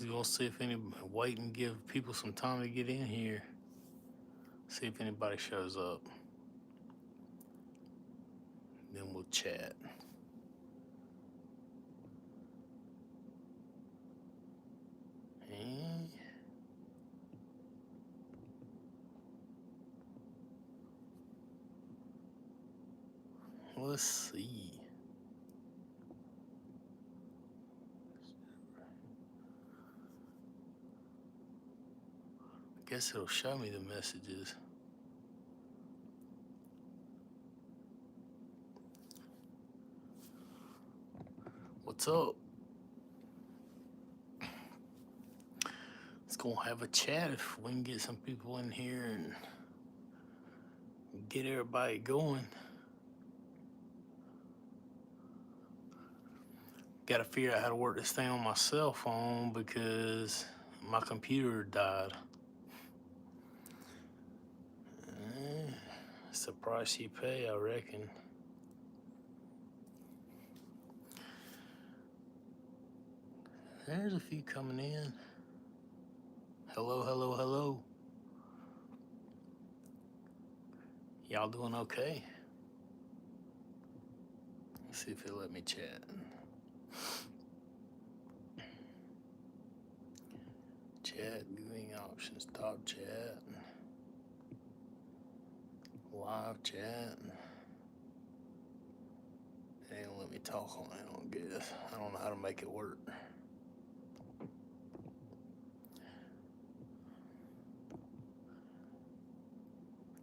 We'll see if any wait and give people some time to get in here. See if anybody shows up. Then we'll chat. And let's see. I guess it'll show me the messages. What's up? Let's go have a chat if we can get some people in here and get everybody going. Got to figure out how to work this thing on my cell phone because my computer died. It's the price you pay, I reckon. There's a few coming in. Hello, hello, hello. Y'all doing okay? Let's see if it'll let me chat. Chat, viewing options, top chat, live chat. It ain't gonna let me talk on it, I don't guess. I don't know how to make it work.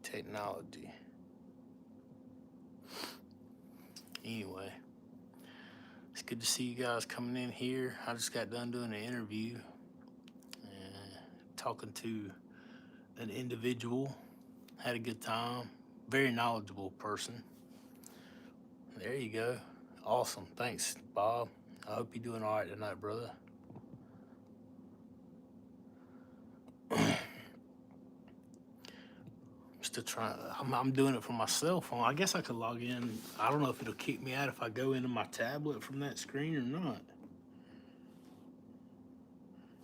Technology. Anyway, it's good to see you guys coming in here. I just got done doing an interview and talking to an individual. Had a good time. Very knowledgeable person. There you go. Awesome. Thanks, Bob. I hope you're doing all right tonight, brother. Still trying. I'm doing it from my cell phone. I guess I could log in. I don't know if it'll kick me out if I go into my tablet from that screen or not.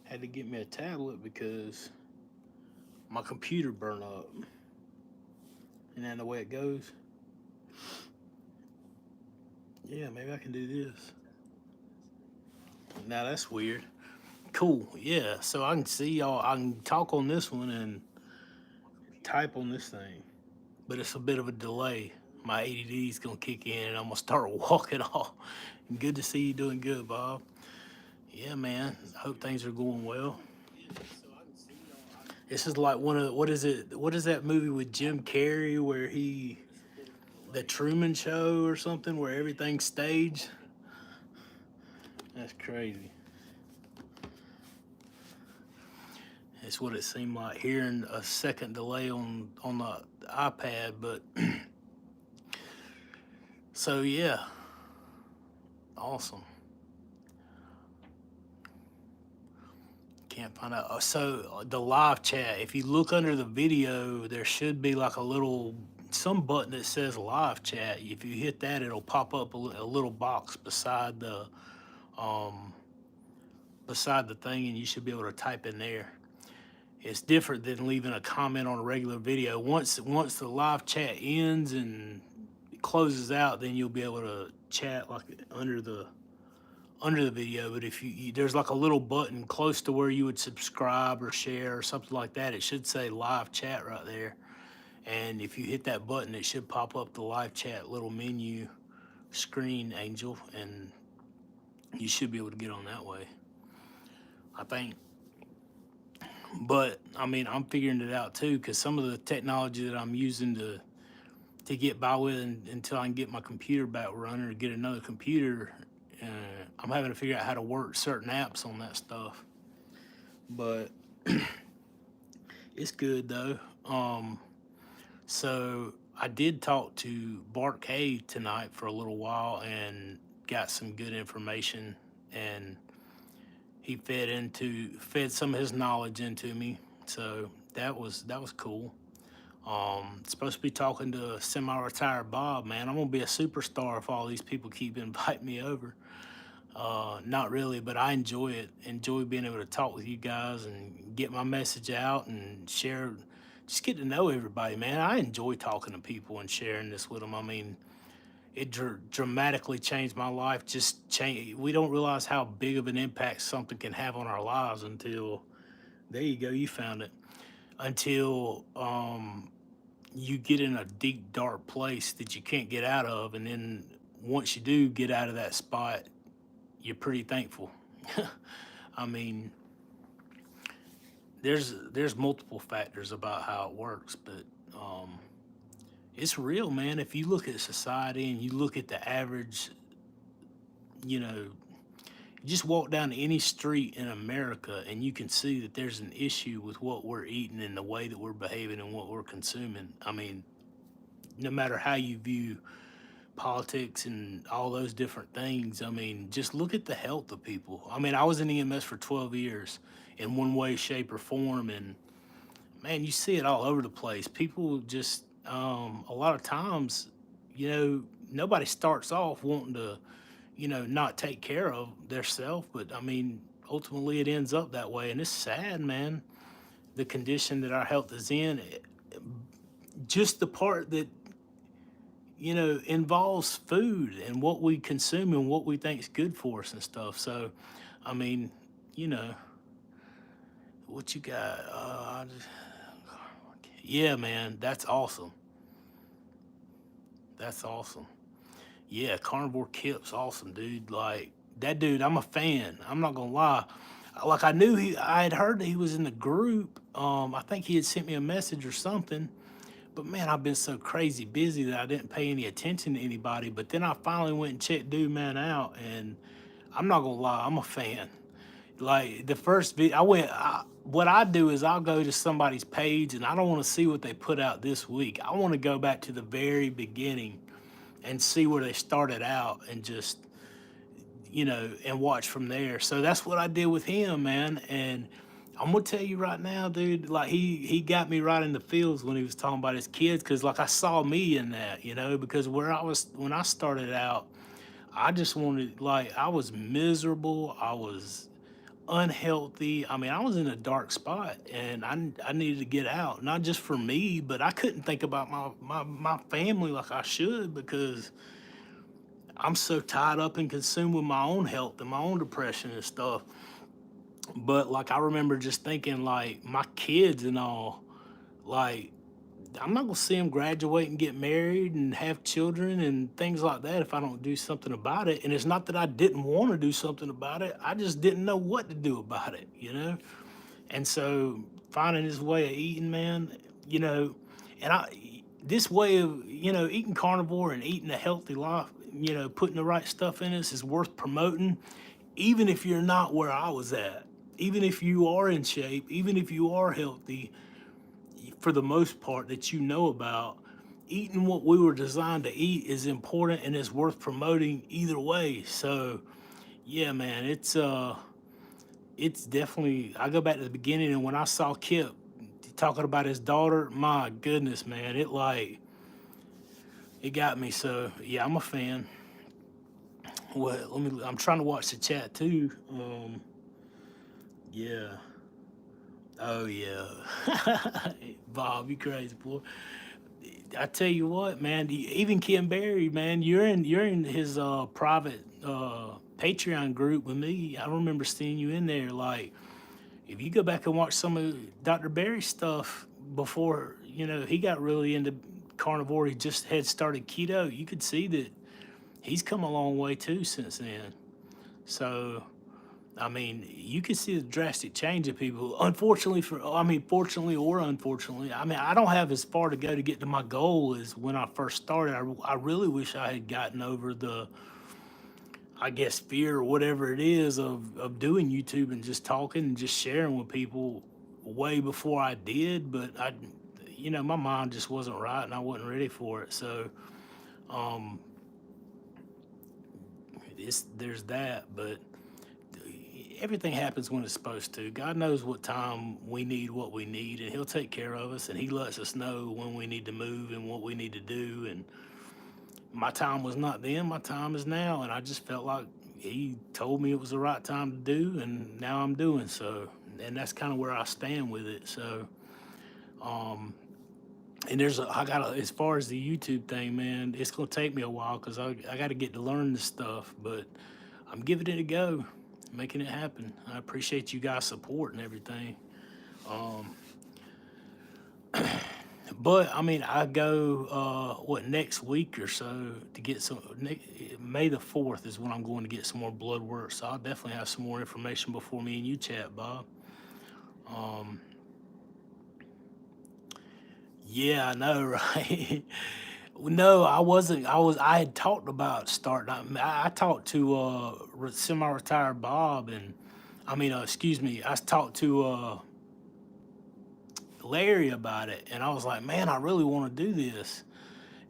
Had to get me a tablet because my computer burned up. Isn't that the way it goes? Yeah, maybe I can do this. Now that's weird. Cool. Yeah. So I can see y'all. I can talk on this one and type on this thing, but it's a bit of a delay. My ADD is gonna kick in, and I'm gonna start walking off. Good to see you doing good, Bob. Yeah, man. I hope things are going well. This is like one of what is it? What is that movie with Jim Carrey where the Truman Show or something where everything's staged? That's crazy. It's what it seemed like hearing a second delay on the iPad, but so yeah, awesome. Can't find out. So the live chat. If you look under the video, there should be like some button that says live chat. If you hit that, it'll pop up a little box beside the thing, and you should be able to type in there. It's different than leaving a comment on a regular video. Once the live chat ends and it closes out, then you'll be able to chat like under the video. But if there's like a little button close to where you would subscribe or share or something like that, it should say live chat right there. And if you hit that button, it should pop up the live chat little menu screen, Angel, and you should be able to get on that way, I think. But I mean, I'm figuring it out too, because some of the technology that I'm using to get by with until I can get my computer back running or get another computer, I'm having to figure out how to work certain apps on that stuff. But it's good though. So I did talk to Bart K tonight for a little while and got some good information, and he fed some of his knowledge into me. So that was cool. Supposed to be talking to a semi-retired Bob, man. I'm gonna be a superstar if all these people keep inviting me over. Not really, but I enjoy it. Enjoy being able to talk with you guys and get my message out and share. Just get to know everybody, man. I enjoy talking to people and sharing this with them. I mean, it dramatically changed my life. Just change. We don't realize how big of an impact something can have on our lives until there you go. You found it. Until you get in a deep, dark place that you can't get out of, and then once you do get out of that spot, you're pretty thankful. I mean, there's multiple factors about how it works, but um, it's real, man. If you look at society and you look at the average, you know, you just walk down any street in America and you can see that there's an issue with what we're eating and the way that we're behaving and what we're consuming. I mean, no matter how you view politics and all those different things, I mean, just look at the health of people. I mean, I was in EMS for 12 years in one way, shape, or form, and man, you see it all over the place. People just, a lot of times, nobody starts off wanting to, not take care of their self, but I mean, ultimately it ends up that way. And it's sad, man, the condition that our health is in. Just the part that, involves food and what we consume and what we think is good for us and stuff. So, I mean, you know, what you got? Yeah, man, that's awesome. That's awesome. Yeah, Carnivore Kip's awesome, dude. Like that dude, I'm a fan. I'm not gonna lie. Like I had heard that he was in the group. I think he had sent me a message or something. But man, I've been so crazy busy that I didn't pay any attention to anybody. But then I finally went and checked Dude Man out, and I'm not gonna lie, I'm a fan. Like the first video, what I do is I'll go to somebody's page, and I don't want to see what they put out this week. I want to go back to the very beginning and see where they started out, and just and watch from there. So that's what I did with him, man. And I'm gonna tell you right now, dude. Like he got me right in the feels when he was talking about his kids, because like I saw me in that, because where I was when I started out, I just wanted, like, I was miserable. I was unhealthy. I mean, I was in a dark spot, and I needed to get out, not just for me, but I couldn't think about my family like I should, because I'm so tied up and consumed with my own health and my own depression and stuff. But like I remember just thinking, like, my kids and all, like, I'm not gonna see them graduate and get married and have children and things like that if I don't do something about it. And it's not that I didn't want to do something about it. I just didn't know what to do about it. And so finding this way of eating, man, you know, and this way of, eating carnivore and eating a healthy life, putting the right stuff in us is worth promoting, even if you're not where I was at, even if you are in shape, even if you are healthy, for the most part that about, eating what we were designed to eat is important and is worth promoting either way. So yeah, man, it's definitely, I go back to the beginning, and when I saw Kip talking about his daughter, my goodness, man, it got me. So yeah, I'm a fan. Well, I'm trying to watch the chat too. Yeah. Oh yeah. Bob, you crazy boy. I tell you what, man, even Kim Barry, man, you're in his private Patreon group with me. I remember seeing you in there. Like, if you go back and watch some of Dr. Barry's stuff before, he got really into carnivore, he just had started keto, you could see that he's come a long way too since then. So, I mean, you can see the drastic change of people. Fortunately or unfortunately, I mean, I don't have as far to go to get to my goal as when I first started. I really wish I had gotten over the, I guess, fear or whatever it is of doing YouTube and just talking and just sharing with people way before I did. But my mind just wasn't right and I wasn't ready for it. So, um, there's that, but everything happens when it's supposed to. God knows what time we need what we need, and He'll take care of us, and He lets us know when we need to move and what we need to do. And my time was not then, my time is now, and I just felt like he told me it was the right time to do, and now I'm doing so. And that's kind of where I stand with it. So, um, and I got as far as the YouTube thing, man, it's gonna take me a while because I got to get to learn this stuff, but I'm giving it a go, making it happen. I appreciate you guys' support and everything. Um, but I mean, I go next week or so to get some. May the 4th is when I'm going to get some more blood work, so I'll definitely have some more information before me and you chat, Bob. Um, yeah, I know, right? No, I wasn't. I had talked about starting. I talked to semi-retired Bob, and I mean, excuse me. I talked to Larry about it, and I was like, man, I really want to do this,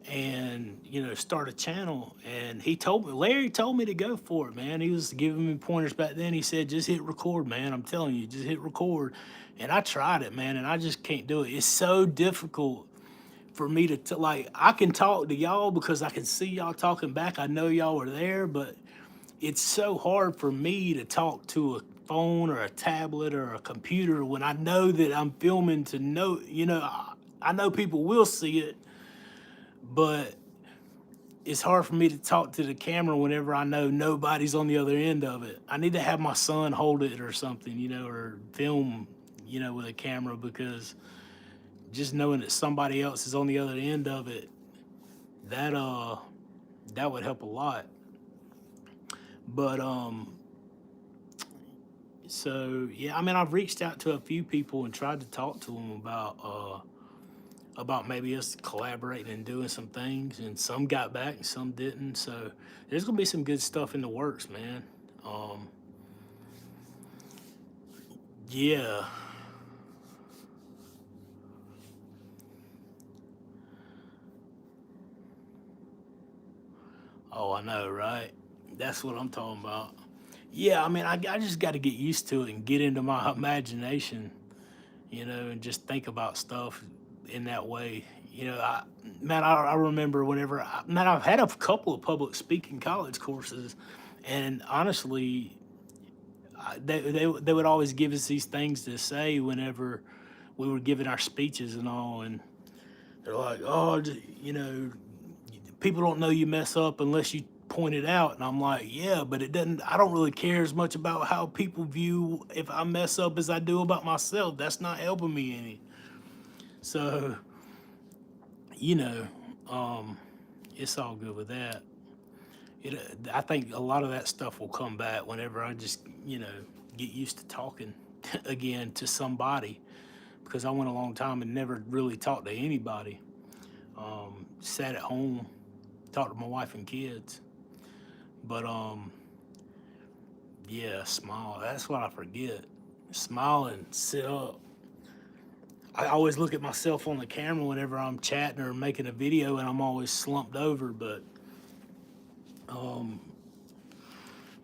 and start a channel. And Larry told me to go for it, man. He was giving me pointers back then. He said, just hit record, man. I'm telling you, just hit record. And I tried it, man, and I just can't do it. It's so difficult for me to like. I can talk to y'all because I can see y'all talking back. I know y'all are there, but it's so hard for me to talk to a phone or a tablet or a computer when I know that I'm filming to know, I know people will see it, but it's hard for me to talk to the camera whenever I know nobody's on the other end of it. I need to have my son hold it or something, or film, with a camera, because just knowing that somebody else is on the other end of it, that that would help a lot. But so yeah, I mean, I've reached out to a few people and tried to talk to them about maybe us collaborating and doing some things, and some got back and some didn't. So there's gonna be some good stuff in the works, man. Um, yeah. Oh, I know, right? That's what I'm talking about. Yeah, I mean, I just got to get used to it and get into my imagination, and just think about stuff in that way. Man, I remember man, I've had a couple of public speaking college courses, and honestly, they would always give us these things to say whenever we were giving our speeches and all, and they're like, oh, people don't know you mess up unless you point it out. And I'm like, yeah, but I don't really care as much about how people view if I mess up as I do about myself. That's not helping me any. So, you know, um, it's all good with that. I think a lot of that stuff will come back whenever I just, get used to talking again to somebody, because I went a long time and never really talked to anybody. Sat at home, talked to my wife and kids. But yeah, smile. That's what I forget. Smile and sit up. I always look at myself on the camera whenever I'm chatting or making a video, and I'm always slumped over. But um,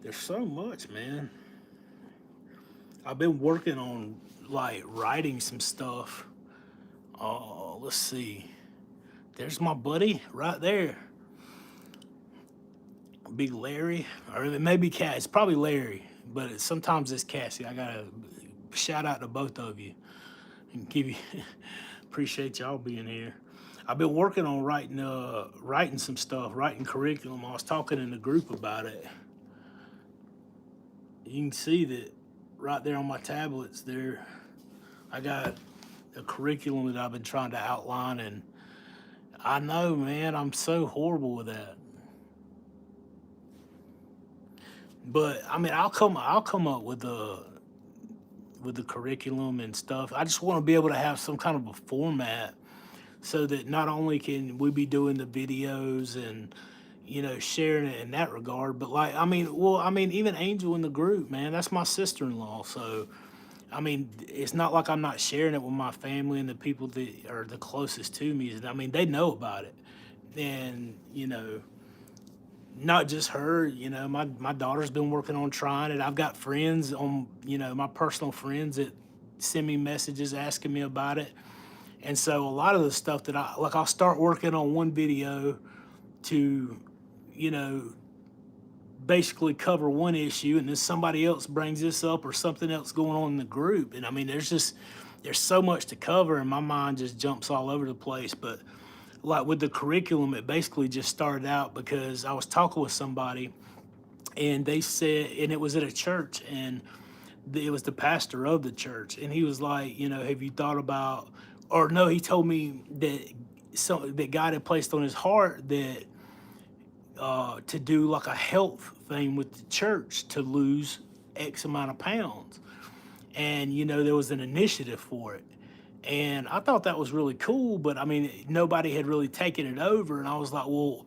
there's so much, man. I've been working on like writing some stuff. Let's see. There's my buddy right there, Big Larry, or it may be Cat. It's probably Larry, but sometimes it's Cassie. I gotta shout out to both of you and give you appreciate y'all being here. I've been working on writing some stuff, writing curriculum. I was talking in the group about it. You can see that right there on my tablets there. I got a curriculum that I've been trying to outline, and I know, man, I'm so horrible with that. But I mean, I'll come up with the curriculum and stuff. I just want to be able to have some kind of a format so that not only can we be doing the videos and sharing it in that regard, but like I mean even Angel in the group, man, that's my sister-in-law. So I mean, it's not like I'm not sharing it with my family and the people that are the closest to me. I mean, they know about it, and not just her. My daughter's been working on trying it. I've got friends on, my personal friends that send me messages asking me about it. And so a lot of the stuff that I'll start working on one video to, you know, basically cover one issue, and then somebody else brings this up or something else going on in the group. And I mean, there's so much to cover, and my mind just jumps all over the place. But like with the curriculum, it basically just started out because I was talking with somebody, and they said, and it was at a church, and it was the pastor of the church, and he was like, have you thought about, or no, he told me that God had placed on his heart that to do like a health thing with the church to lose X amount of pounds, and there was an initiative for it. And I thought that was really cool, but I mean, nobody had really taken it over. And I was like, well,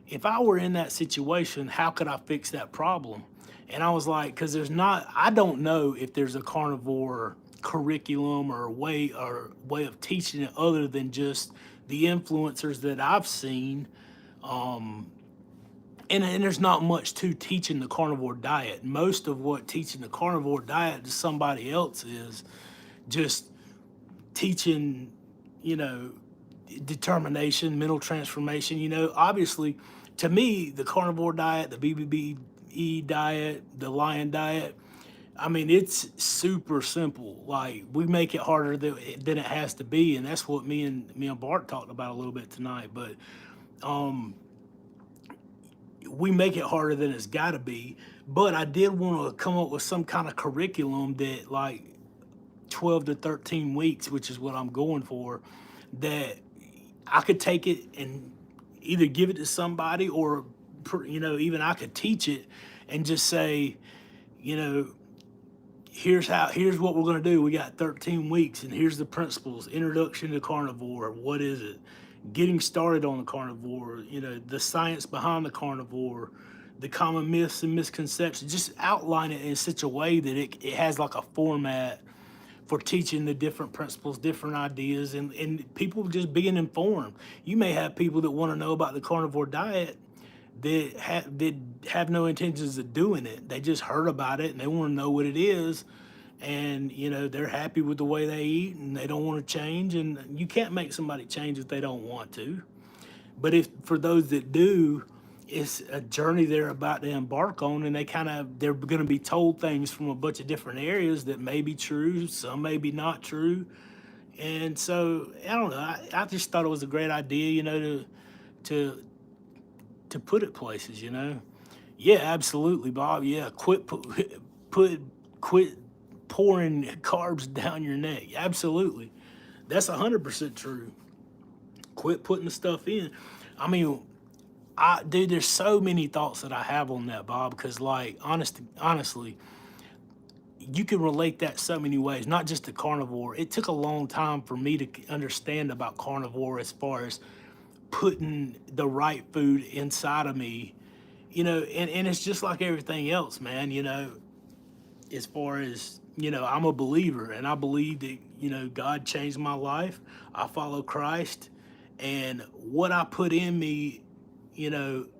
if I were in that situation, how could I fix that problem? And I was like, because I don't know if there's a carnivore curriculum or way of teaching it other than just the influencers that I've seen. And there's not much to teaching the carnivore diet. Most of what teaching the carnivore diet to somebody else is just teaching, you know, determination, mental transformation. Obviously, to me, the carnivore diet, the BBB diet, the lion diet, I mean, it's super simple. Like, we make it harder than it has to be, and that's what me and Bart talked about a little bit tonight. But we make it harder than it's got to be. But I did want to come up with some kind of curriculum that, like, 12 to 13 weeks, which is what I'm going for, that I could take it and either give it to somebody or, even I could teach it and just say, here's what we're going to do. We got 13 weeks, and here's the principles. Introduction to carnivore. What is it? Getting started on the carnivore, the science behind the carnivore, the common myths and misconceptions. Just outline it in such a way that it has like a format for teaching the different principles, different ideas, and people just being informed. You may have people that want to know about the carnivore diet that have no intentions of doing it. They just heard about it and they want to know what it is, and they're happy with the way they eat and they don't want to change. And you can't make somebody change if they don't want to. But if for those that do, it's a journey they're about to embark on, and they're going to be told things from a bunch of different areas that may be true, some may be not true. And so I don't know. I just thought it was a great idea, to to put it places. Yeah, absolutely, Bob. Yeah, quit pouring carbs down your neck. Absolutely, that's 100% true. Quit putting the stuff in. I mean, dude, there's so many thoughts that I have on that, Bob, because, like, honestly, you can relate that so many ways, not just to carnivore. It took a long time for me to understand about carnivore as far as putting the right food inside of me, and it's just like everything else, man. As far as, I'm a believer, and I believe that, God changed my life. I follow Christ, and what I put in me,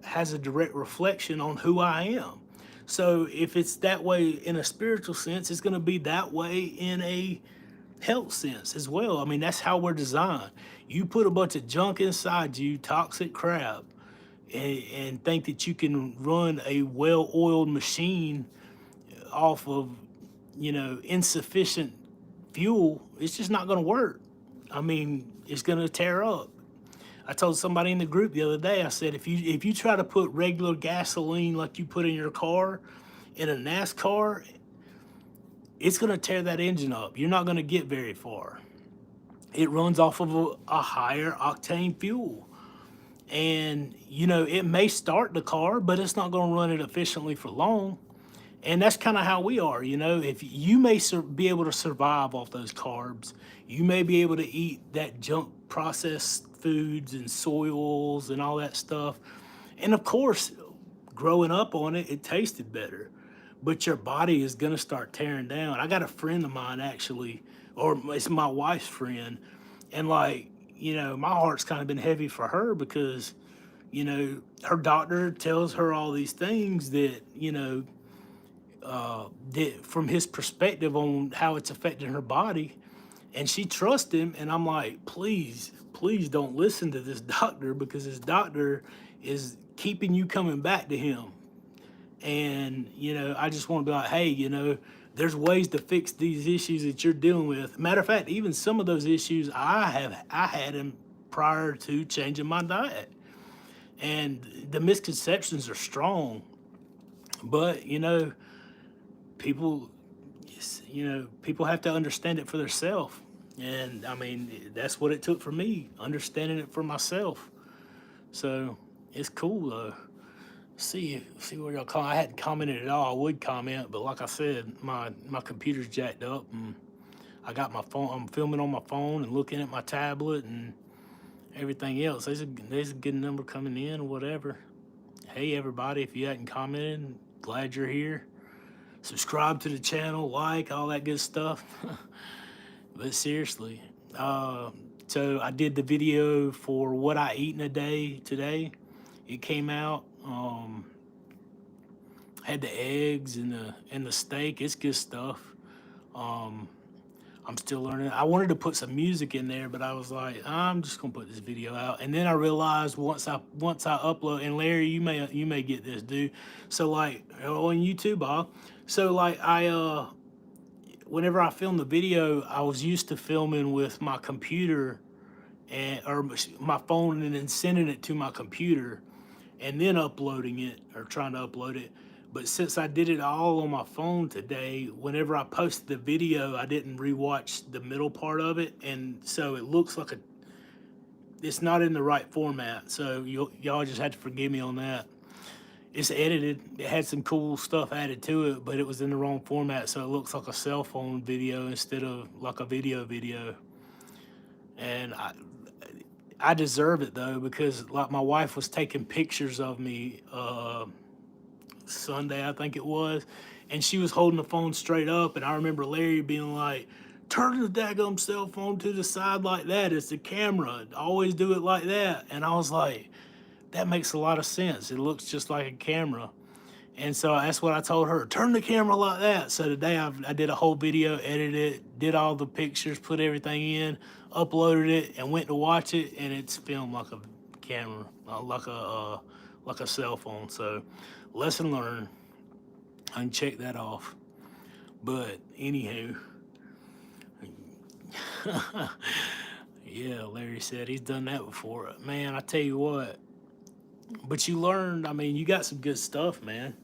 has a direct reflection on who I am. So if it's that way in a spiritual sense, it's going to be that way in a health sense as well. I mean, that's how we're designed. You put a bunch of junk inside you, toxic crap, and think that you can run a well-oiled machine off of, insufficient fuel. It's just not going to work. I mean, it's going to tear up. I told somebody in the group the other day, I said, if you try to put regular gasoline like you put in your car in a NASCAR, it's going to tear that engine up. You're not going to get very far. It runs off of a higher octane fuel. And, it may start the car, but it's not going to run it efficiently for long. And that's kind of how we are. If you may be able to survive off those carbs, you may be able to eat that junk processed foods and soy oils and all that stuff. And of course, growing up on it, it tasted better. But your body is going to start tearing down. I got a friend of mine, actually, or it's my wife's friend. And, like, my heart's kind of been heavy for her because, her doctor tells her all these things that, that from his perspective on how it's affecting her body. And she trusts him. And I'm like, please don't listen to this doctor, because this doctor is keeping you coming back to him. And, you know, I just want to be like, hey, you know, there's ways to fix these issues that you're dealing with. Matter of fact, even some of those issues I had them prior to changing my diet. And the misconceptions are strong, but you know, people, you know, people have to understand it for themselves. And I mean, that's what it took for me, understanding it for myself. So it's cool though. See where y'all call. I hadn't commented at all. I would comment, but like I said, my computer's jacked up, and I got my phone. I'm filming on my phone and looking at my tablet and everything else. There's a good number coming in or whatever. Hey everybody, if you hadn't commented, glad you're here. Subscribe to the channel, like all that good stuff. But seriously, uh, so I did the video for what I eat in a day today. It came out. Had the eggs and the steak. It's good stuff. Um, I'm still learning. I wanted to put some music in there, but I was like, I'm just gonna put this video out. And then I realized once I upload, and Larry, you may get this, dude. So like on YouTube, Bob. So like whenever I filmed the video, I was used to filming with my computer and or my phone and then sending it to my computer and then uploading it or trying to upload it. But since I did it all on my phone today, whenever I posted the video, I didn't rewatch the middle part of it, and so it looks like it's not in the right format. So y'all just had to forgive me on that. It's edited. It had some cool stuff added to it, but it was in the wrong format, so it looks like a cell phone video instead of like a video. And I deserve it though, because like my wife was taking pictures of me Sunday, I think it was, and she was holding the phone straight up, and I remember Larry being like, turn the daggum cell phone to the side like that. It's the camera. Always do it like that. And I was like, that makes a lot of sense. It looks just like a camera. And so that's what I told her, turn the camera like that. So today I did a whole video, edited it, did all the pictures, put everything in, uploaded it, and went to watch it, and it's filmed like a camera, like a cell phone. So lesson learned. I can check that off. But anywho, yeah, Larry said he's done that before. Man, I tell you what. But you learned. I mean, you got some good stuff, man.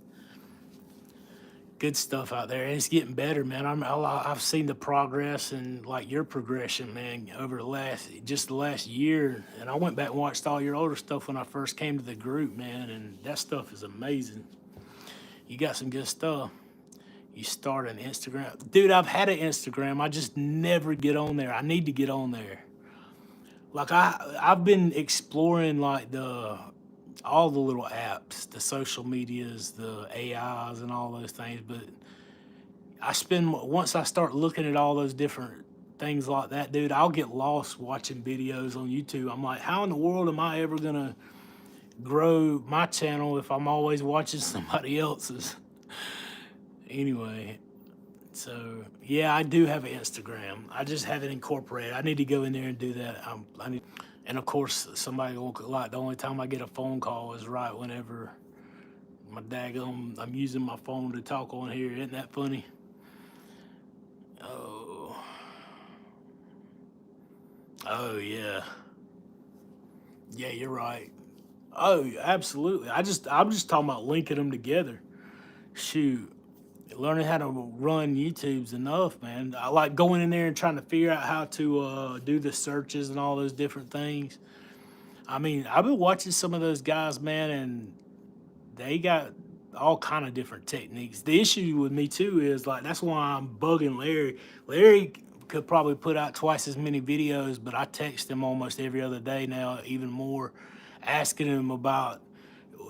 Good stuff out there, and it's getting better, man. I've seen the progress and like your progression, man, over the last year. And I went back and watched all your older stuff when I first came to the group, man, and that stuff is amazing. You got some good stuff. You start an Instagram, dude. I've had an Instagram. I just never get on there. I need to get on there. Like I've been exploring like the all the little apps, the social medias, the AIs, and all those things. But once I start looking at all those different things like that, dude, I'll get lost watching videos on YouTube. I'm like, how in the world am I ever gonna grow my channel if I'm always watching somebody else's? Anyway, so yeah, I do have an Instagram. I just haven't incorporated. I need to go in there and do that. I need. And of course, somebody will like the only time I get a phone call is right whenever I'm using my phone to talk on here. Isn't that funny? Oh, oh yeah, yeah, you're right. Oh, absolutely. I'm just talking about linking them together. Shoot, learning how to run YouTube's enough, man. I like going in there and trying to figure out how to do the searches and all those different things. I mean, I've been watching some of those guys, man, and they got all kind of different techniques. The issue with me too is like that's why I'm bugging Larry. Larry could probably put out twice as many videos, but I text him almost every other day now, even more, asking him about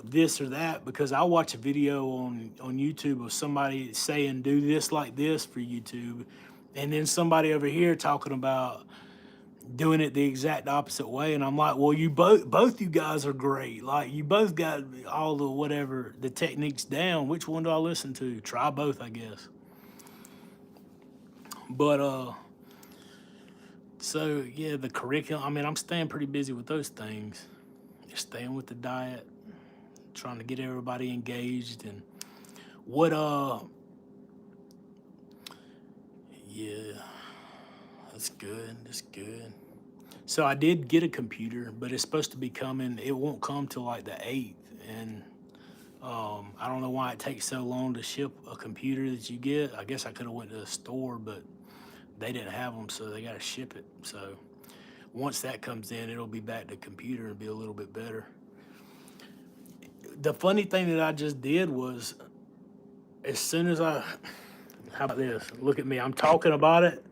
this or that, because I watch a video on YouTube of somebody saying do this like this for YouTube, and then somebody over here talking about doing it the exact opposite way, and I'm like, well, you both you guys are great. Like you both got all the whatever the techniques down. Which one do I listen to? Try both, I guess. But so yeah, the curriculum. I mean, I'm staying pretty busy with those things. Just staying with the diet, trying to get everybody engaged, and What yeah, that's good. That's good. So I did get a computer, but it's supposed to be coming. It won't come till like the 8th, and I don't know why it takes so long to ship a computer that you get. I guess I could have went to the store, but they didn't have them, so they got to ship it. So once that comes in, it'll be back to computer and be a little bit better. The funny thing that I just did was, as soon as how about this? Look at me. I'm talking about it.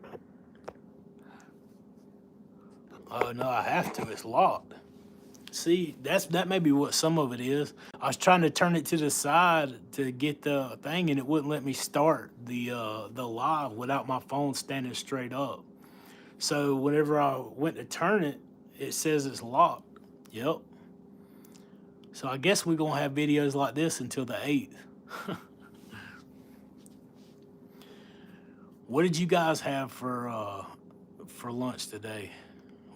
Oh no, I have to. It's locked. See, that may be what some of it is. I was trying to turn it to the side to get the thing, and it wouldn't let me start the live without my phone standing straight up. So whenever I went to turn it, it says it's locked. Yep. So I guess we're gonna have videos like this until the 8th. What did you guys have for lunch today?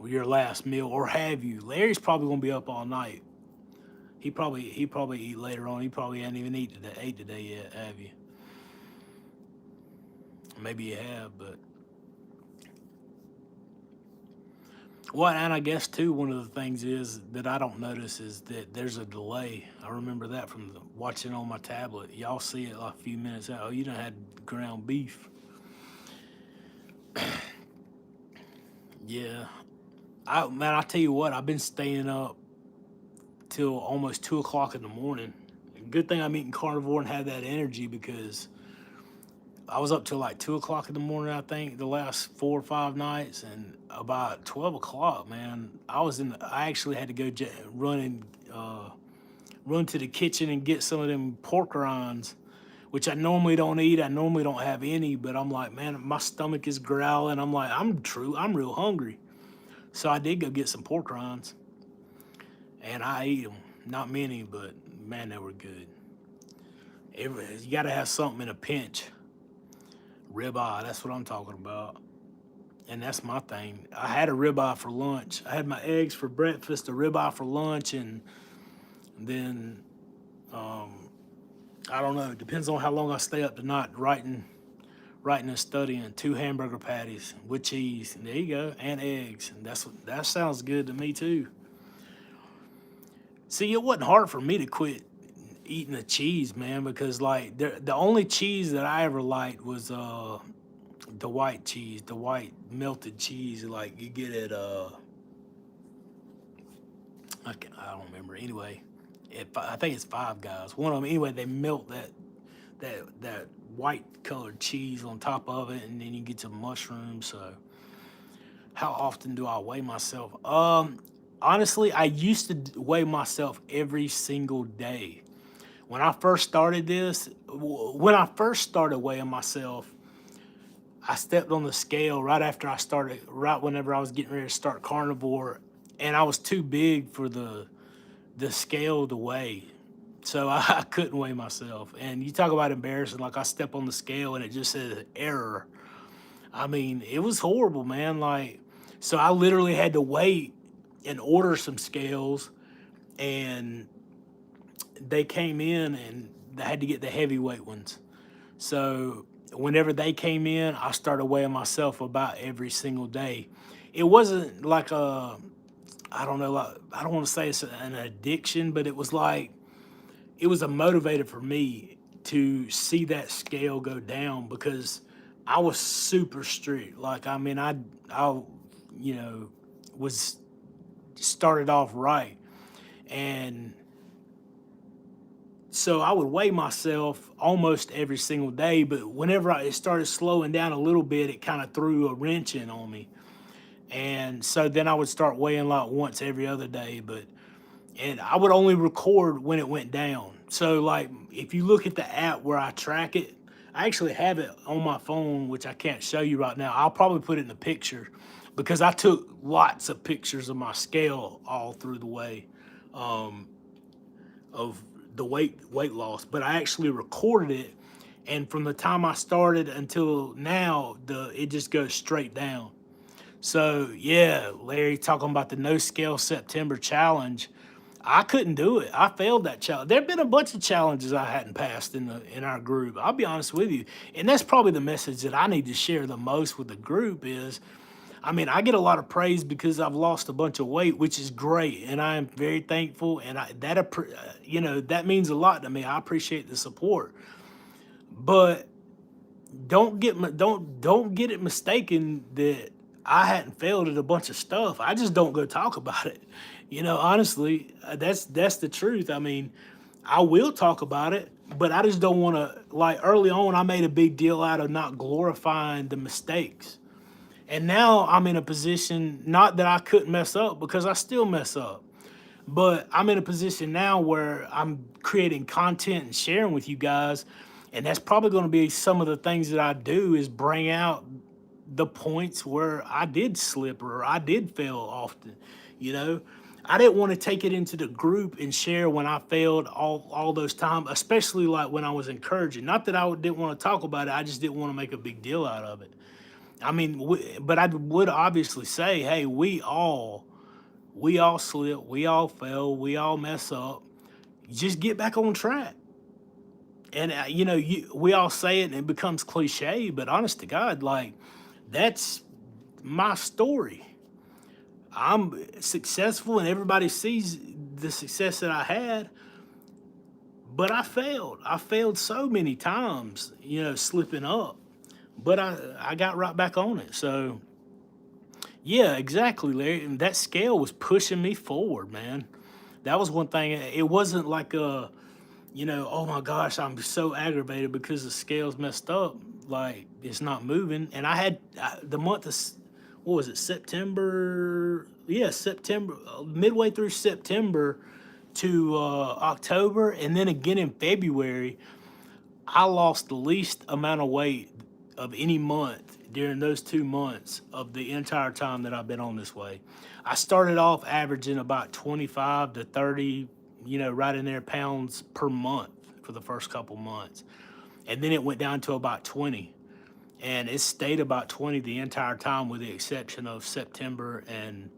Your last meal, or have you? Larry's probably gonna be up all night. He probably eat later on. He probably hadn't even ate today yet. Have you? Maybe you have, but well, and I guess too, one of the things is that I don't notice is that there's a delay. I remember that from watching on my tablet. Y'all see it like a few minutes out. Oh, you done had ground beef. Yeah, I tell you what, I've been staying up till almost 2 o'clock in the morning. Good thing I'm eating carnivore and have that energy, because I was up till like 2 o'clock in the morning, I think, the last 4 or 5 nights, and about 12 o'clock, man, I actually had to go run to the kitchen and get some of them pork rinds, which I normally don't eat. I normally don't have any, but I'm like, man, my stomach is growling. I'm like, I'm real hungry. So I did go get some pork rinds, and I ate them. Not many, but man, they were good. You got to have something in a pinch. Ribeye, that's what I'm talking about. And that's my thing. I had a ribeye for lunch. I had my eggs for breakfast, a ribeye for lunch, and then I don't know. It depends on how long I stay up tonight writing and studying. 2 hamburger patties with cheese. And there you go, and eggs. And that sounds good to me too. See, it wasn't hard for me to quit eating the cheese, man, because like the only cheese that I ever liked was the white cheese, the white melted cheese, like you get at I don't remember. Anyway, I think it's Five Guys. One of them. Anyway, they melt that white colored cheese on top of it, and then you get some mushrooms. So, how often do I weigh myself? Honestly, I used to weigh myself every single day. When I first started when I first started weighing myself, I stepped on the scale right whenever I was getting ready to start carnivore, and I was too big for the scale to weigh. So I couldn't weigh myself. And you talk about embarrassing, like I step on the scale and it just says error. I mean, it was horrible, man. Like, so I literally had to wait and order some scales, and they came in and I had to get the heavyweight ones. So whenever they came in, I started weighing myself about every single day. It wasn't like I don't know, like, I don't want to say it's an addiction, but it was a motivator for me to see that scale go down, because I was super strict. Like, I mean, I you know, was started off right. And so I would weigh myself almost every single day, but whenever it started slowing down a little bit, it kind of threw a wrench in on me. And so then I would start weighing like once every other day, and I would only record when it went down. So like if you look at the app where I track it, I actually have it on my phone, which I can't show you right now. I'll probably put it in the picture, because I took lots of pictures of my scale all through the way of the weight loss. But I actually recorded it, and from the time I started until now, it just goes straight down. So yeah, Larry, talking about the No Scale September challenge, I couldn't do it. I failed that challenge. There've been a bunch of challenges I hadn't passed in our group. I'll be honest with you. And that's probably the message that I need to share the most with the group is, I mean, I get a lot of praise because I've lost a bunch of weight, which is great, and I am very thankful. And you know, that means a lot to me. I appreciate the support, but don't get it mistaken that I hadn't failed at a bunch of stuff. I just don't go talk about it. You know, honestly, that's the truth. I mean, I will talk about it, but I just don't want to. Like early on, I made a big deal out of not glorifying the mistakes. And now I'm in a position, not that I couldn't mess up because I still mess up, but I'm in a position now where I'm creating content and sharing with you guys. And that's probably going to be some of the things that I do is bring out the points where I did slip or I did fail often. You know, I didn't want to take it into the group and share when I failed all those times, especially like when I was encouraging. Not that I didn't want to talk about it, I just didn't want to make a big deal out of it. I mean, but I would obviously say, hey, we all slip, we all fail, we all mess up. Just get back on track. And you know, we all say it and it becomes cliche, but honest to God, like that's my story. I'm successful and everybody sees the success that I had, but I failed. I failed so many times, you know, slipping up. But I got right back on it. So yeah, exactly, Larry. And that scale was pushing me forward, man. That was one thing. It wasn't like you know, oh my gosh, I'm so aggravated because the scale's messed up. Like it's not moving. And I had the month of what was it, September? Yeah, September, midway through September to October, and then again in February. I lost the least amount of weight of any month during those 2 months of the entire time that I've been on this way. I started off averaging about 25 to 30, you know, right in there pounds per month for the first couple months. And then it went down to about 20. And it stayed about 20 the entire time with the exception of September and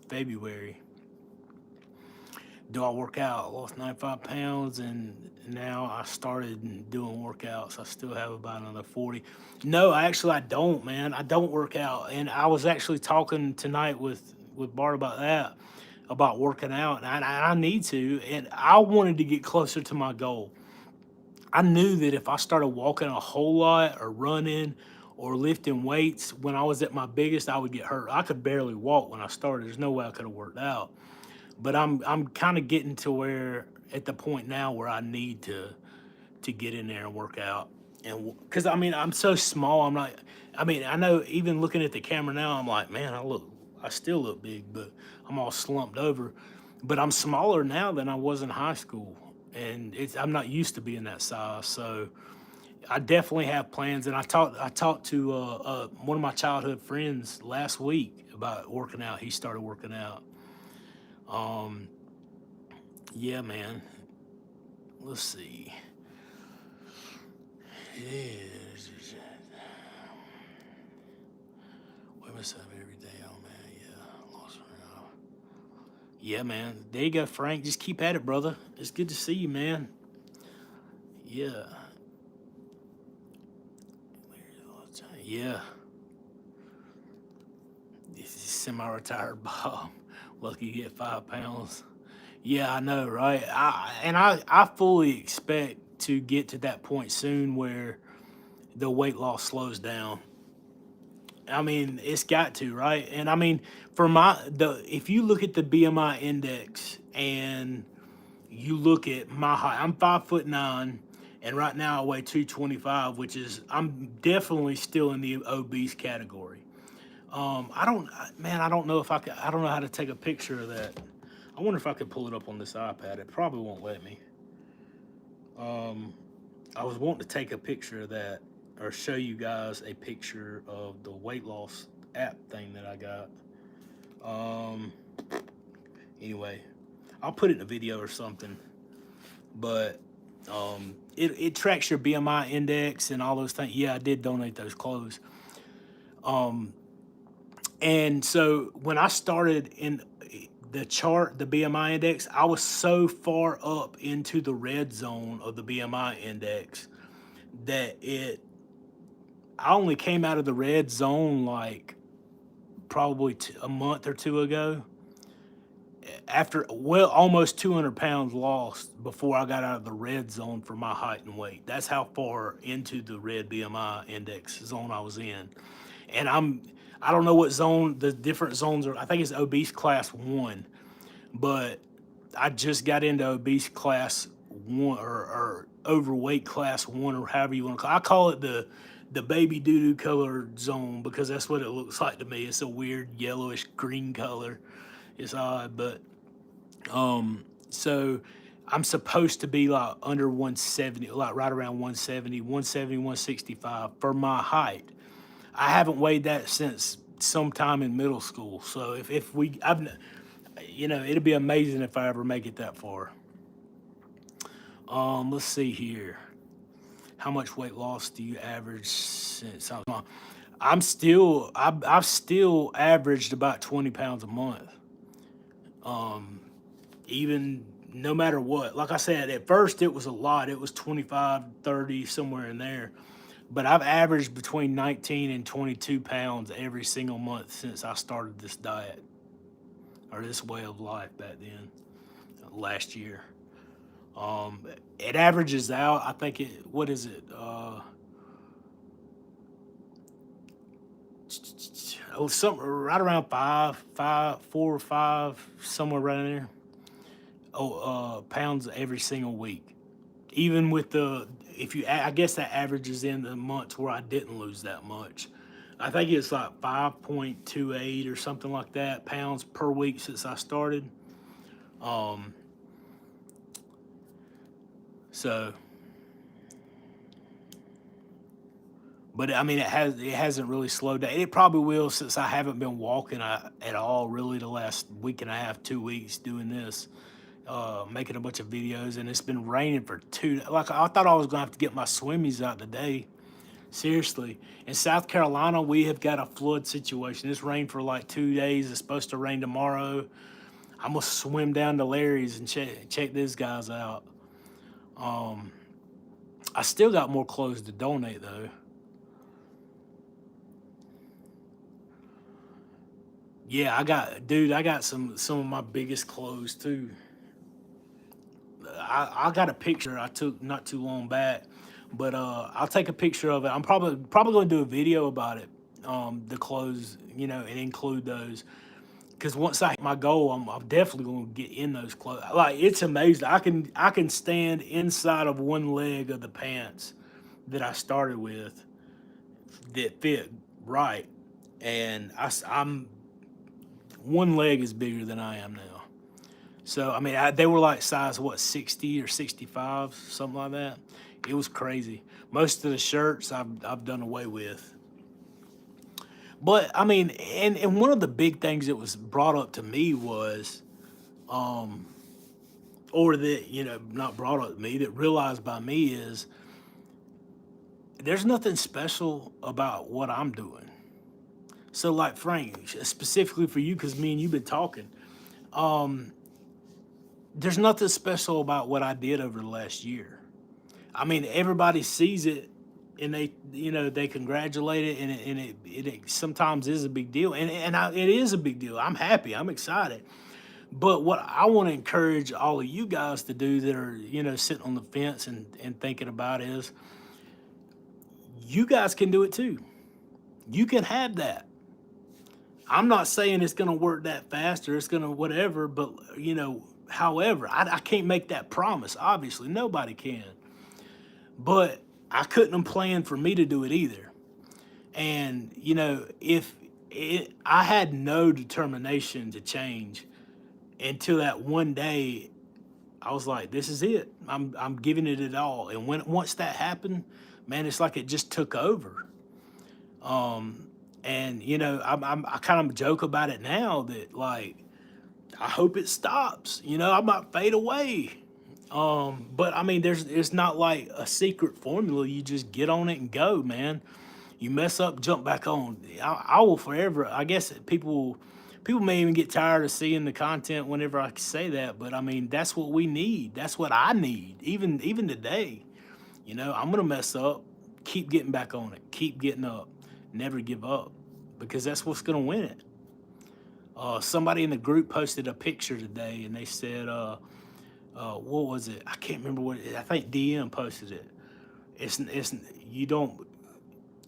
February. Do I work out? I lost 95 pounds and now I started doing workouts. I still have about another 40. No, I don't, man. I don't work out. And I was actually talking tonight with Bart about that, about working out. And I need to. And I wanted to get closer to my goal. I knew that if I started walking a whole lot or running or lifting weights when I was at my biggest, I would get hurt. I could barely walk when I started. There's no way I could have worked out. But I'm kind of getting to where at the point now where I need to get in there and work out. And because I mean I'm so small, I'm not. I mean I know even looking at the camera now, I'm like, man, I still look big, but I'm all slumped over. But I'm smaller now than I was in high school, and I'm not used to being that size. So I definitely have plans. And I talked to one of my childhood friends last week about working out. He started working out. Um, yeah, man. Let's see. Yeah, wait a minute, every day. Oh man, yeah, lost her now. Yeah, man. There you go, Frank. Just keep at it, brother. It's good to see you, man. Yeah, yeah. This is semi-retired Bob. Lucky you get 5 pounds. Yeah, I know, right? I fully expect to get to that point soon where the weight loss slows down. I mean, it's got to, right? And I mean, for if you look at the BMI index and you look at my height, I'm 5'9", and right now I weigh 225, which is I'm definitely still in the obese category. I don't know if I don't know how to take a picture of that. I wonder if I could pull it up on this iPad. It probably won't let me. Um, I was wanting to take a picture of that or show you guys a picture of the weight loss app thing that I got. Um, anyway, I'll put it in a video or something. But it tracks your BMI index and all those things. Yeah, I did donate those clothes. Um, and so when I started in the chart, the BMI index, I was so far up into the red zone of the BMI index that I only came out of the red zone like probably a month or two ago, after almost 200 pounds lost before I got out of the red zone for my height and weight. That's how far into the red BMI index zone I was in. And I don't know what zone the different zones are. I think it's obese class 1, but I just got into obese class 1, or overweight class 1, or however you want to call it. I call it the baby doo-doo color zone because that's what it looks like to me. It's a weird yellowish green color. It's odd, but so I'm supposed to be like under 170, like right around 170, 170, 165 for my height. I haven't weighed that since sometime in middle school. So if we, it'd be amazing if I ever make it that far. Let's see here. How much weight loss do you average since I was? I've still averaged about 20 pounds a month. Even no matter what. Like I said, at first it was a lot. It was 25, 30, somewhere in there. But I've averaged between 19 and 22 pounds every single month since I started this diet, or this way of life back then, last year. It averages out, I think what is it? Something right around 4 or 5, somewhere around there. Pounds every single week. Even with I guess that averages in the months where I didn't lose that much. I think it's like 5.28 or something like that pounds per week since I started. So, but I mean, it hasn't really slowed down. It probably will, since I haven't been walking at all really the last week and a half, 2 weeks doing this. Making a bunch of videos, and it's been raining for like I thought I was gonna have to get my swimmies out today. Seriously. In South Carolina, we have got a flood situation. It's rained for like 2 days. It's supposed to rain tomorrow. I'm gonna swim down to Larry's and check these guys out. I still got more clothes to donate though. Yeah, I got some of my biggest clothes too. I got a picture I took not too long back, but I'll take a picture of it. I'm probably going to do a video about it, the clothes, and include those. Because once I hit my goal, I'm definitely going to get in those clothes. Like, it's amazing. I can stand inside of one leg of the pants that I started with that fit right, and I'm one leg is bigger than I am now. So I mean, they were like size what, 60 or 65, something like that. It was crazy. Most of the shirts I've done away with. But I mean, and one of the big things that was brought up to me was, or that not brought up to me, that realized by me, is there's nothing special about what I'm doing. So like Frank, specifically for you, because me and you've been talking. There's nothing special about what I did over the last year. I mean, everybody sees it and they congratulate it, and it sometimes is a big deal, and it is a big deal. I'm happy, I'm excited. But what I want to encourage all of you guys to do that are sitting on the fence and thinking about is, you guys can do it too. You can have that. I'm not saying it's going to work that fast or it's going to whatever, but however, I can't make that promise. Obviously, nobody can. But I couldn't have planned for me to do it either. And if I had no determination to change until that one day, I was like, this is it. I'm giving it all. And once that happened, man, it's like it just took over. And I kind of joke about it now that, like, I hope it stops. I might fade away. But I mean, it's not like a secret formula. You just get on it and go, man. You mess up, jump back on. I will forever. I guess people people may even get tired of seeing the content whenever I say that, but I mean, that's what we need. That's what I need. Even today, I'm gonna mess up. Keep getting back on it. Keep getting up. Never give up, because that's what's gonna win it. Somebody in the group posted a picture today, and they said, what was it? I can't remember what. I think DM posted it. It's you don't.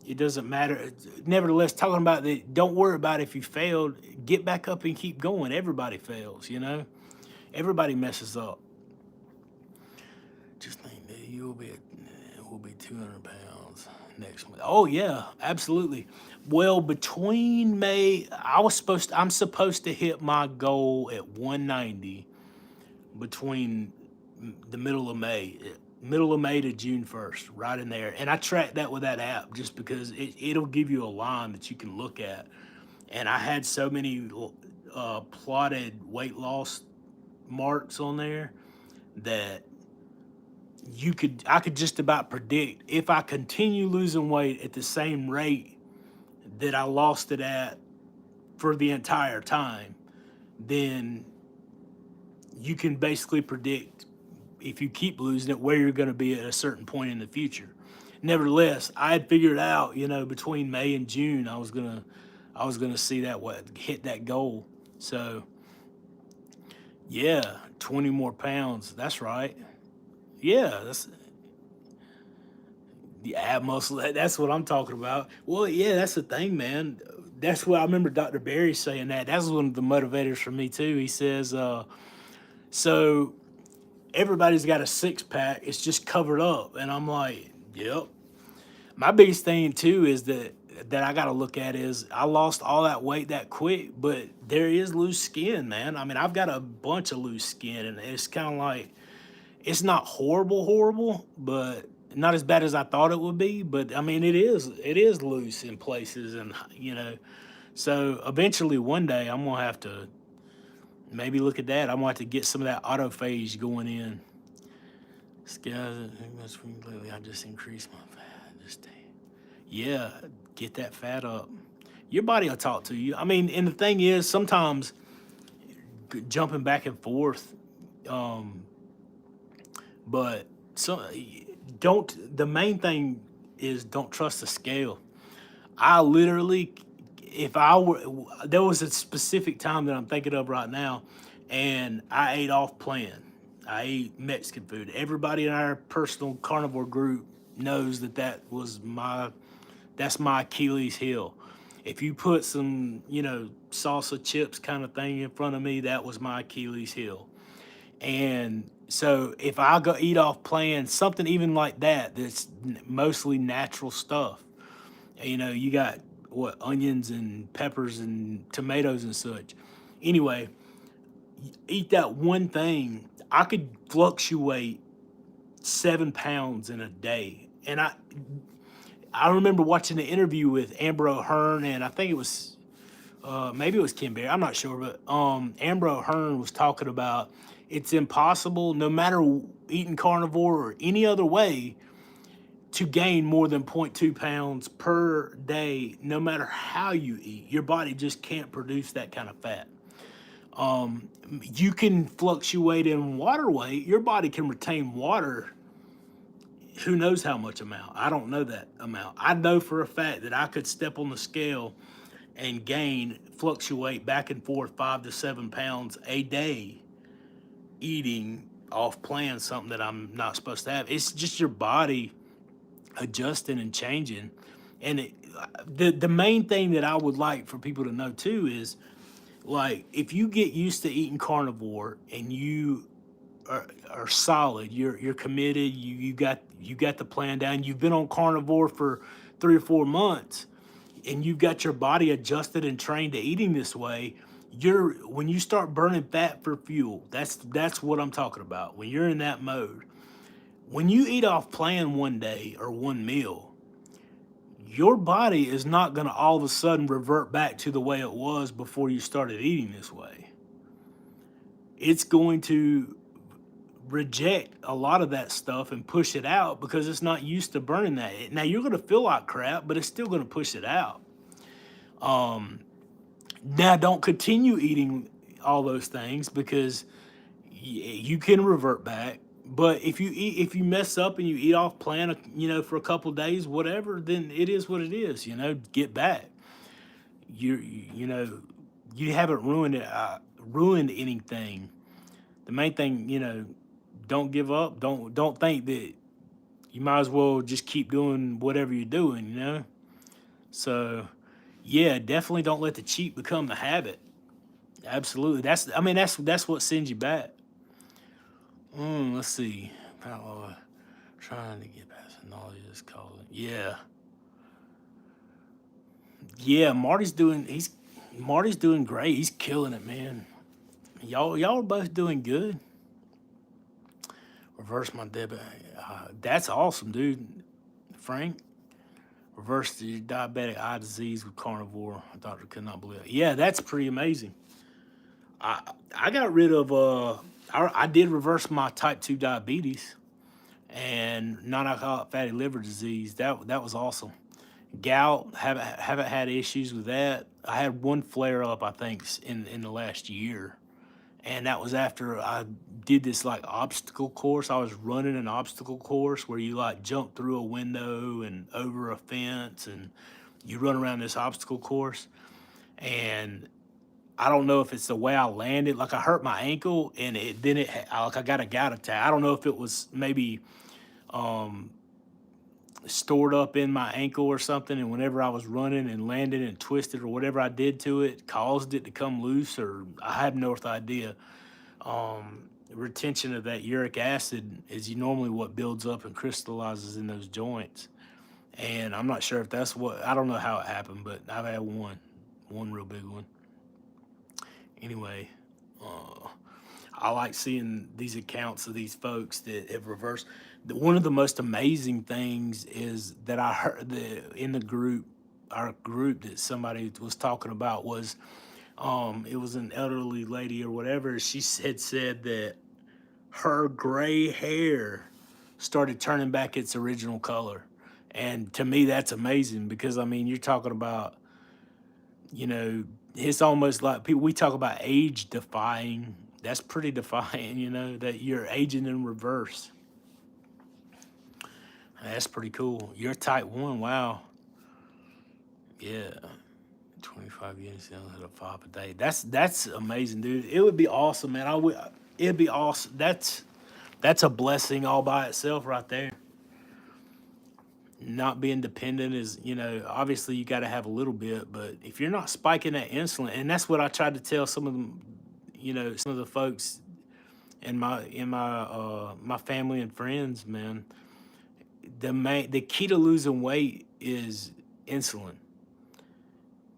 It doesn't matter. Nevertheless, talking about that, don't worry about if you failed. Get back up and keep going. Everybody fails. Everybody messes up. Just think that will be 200 pounds next month. Oh yeah, absolutely. Well, between May, I'm supposed to hit my goal at 190 between the middle of May to June 1st, right in there. And I track that with that app just because it'll give you a line that you can look at. And I had so many plotted weight loss marks on there that I could just about predict if I continue losing weight at the same rate that I lost it at for the entire time, then you can basically predict, if you keep losing it, where you're going to be at a certain point in the future. Nevertheless, I had figured out, between May and June, I was gonna see that hit that goal. So yeah, 20 more pounds. That's right. Yeah, that's the ab muscle. That's what I'm talking about. Well, yeah, that's the thing, man. That's what I remember Dr. Barry saying that. That's one of the motivators for me too. He says, so everybody's got a six pack. It's just covered up. And I'm like, yep. My biggest thing too is that I got to look at is I lost all that weight that quick, but there is loose skin, man. I mean, I've got a bunch of loose skin, and it's kind of like, it's not horrible, but not as bad as I thought it would be. But I mean, it is loose in places, and so eventually one day I'm gonna have to maybe look at that. I'm gonna have to get some of that autophage going in. Guys, I just increased my fat this day. Yeah, get that fat up. Your body will talk to you. I mean, and the thing is, sometimes jumping back and forth, but so don't. The main thing is don't trust the scale. I literally, if I were, there was a specific time that I'm thinking of right now, and I ate off plan. I ate Mexican food. Everybody in our personal carnivore group knows that's my Achilles heel. If you put some, salsa chips kind of thing in front of me, that was my Achilles heel. And so if I go eat off plan, something even like that's mostly natural stuff. You got onions and peppers and tomatoes and such. Anyway, eat that one thing. I could fluctuate 7 pounds in a day. And I remember watching the interview with Amber O'Hearn, and I think it was maybe it was Kim Berry. I'm not sure, but Amber O'Hearn was talking about it's impossible, no matter eating carnivore or any other way, to gain more than 0.2 pounds per day, no matter how you eat. Your body just can't produce that kind of fat. You can fluctuate in water weight. Your body can retain water. Who knows how much amount? I don't know that amount. I know for a fact that I could step on the scale and fluctuate back and forth 5 to 7 pounds a day eating off plan, something that I'm not supposed to have. It's just your body adjusting and changing. And the main thing that I would like for people to know too is, like, if you get used to eating carnivore and you are solid, you're committed, you got the plan down, you've been on carnivore for 3 or 4 months, and you've got your body adjusted and trained to eating this way, when you start burning fat for fuel, that's what I'm talking about. When you're in that mode, when you eat off plan one day or one meal, your body is not going to all of a sudden revert back to the way it was before you started eating this way. It's going to reject a lot of that stuff and push it out because it's not used to burning that. Now, you're going to feel like crap, but it's still going to push it out. Now, don't continue eating all those things because you can revert back. But if you mess up and you eat off plan, for a couple days, whatever, then it is what it is. Get back. You haven't ruined anything. The main thing, don't give up. Don't think that you might as well just keep doing whatever you're doing. So yeah, definitely don't let the cheat become the habit. Absolutely. That's what sends you back. Let's see. Trying to get past the knowledge of this calling. Yeah. Yeah, Marty's doing great. He's killing it, man. Y'all are both doing good. Reverse my debit. That's awesome, dude. Frank, reverse the diabetic eye disease with carnivore. A doctor could not believe it. Yeah, that's pretty amazing. I got rid of I did reverse my type 2 diabetes and non-alcoholic fatty liver disease. That was awesome. Gout, haven't had issues with that. I had one flare up, I think, in the last year, and that was after I did this like obstacle course. I was running an obstacle course where you like jump through a window and over a fence, and you run around this obstacle course. And I don't know if it's the way I landed. Like I hurt my ankle, and like I got a gout attack. I don't know if it was maybe stored up in my ankle or something, and whenever I was running and landed and twisted or whatever I did to it caused it to come loose, or I have no idea. Retention of that uric acid is normally what builds up and crystallizes in those joints, and I'm not sure if that's what, I don't know how it happened, but I've had one real big one. Anyway, I like seeing these accounts of these folks that have reversed. One of the most amazing things is that I heard in the group, our group, that somebody was talking about was, it was an elderly lady or whatever. She had said that her gray hair started turning back its original color. And to me, that's amazing because, you're talking about, it's almost like we talk about age defying. That's pretty defying, that you're aging in reverse. That's pretty cool. You're type 1. Wow. Yeah. 25 units at a 5 a day. That's amazing, dude. It would be awesome, man. It'd be awesome. That's a blessing all by itself right there. Not being dependent is, obviously you got to have a little bit, but if you're not spiking that insulin, and that's what I tried to tell some of them, some of the folks in my family and friends, man. The key to losing weight is insulin.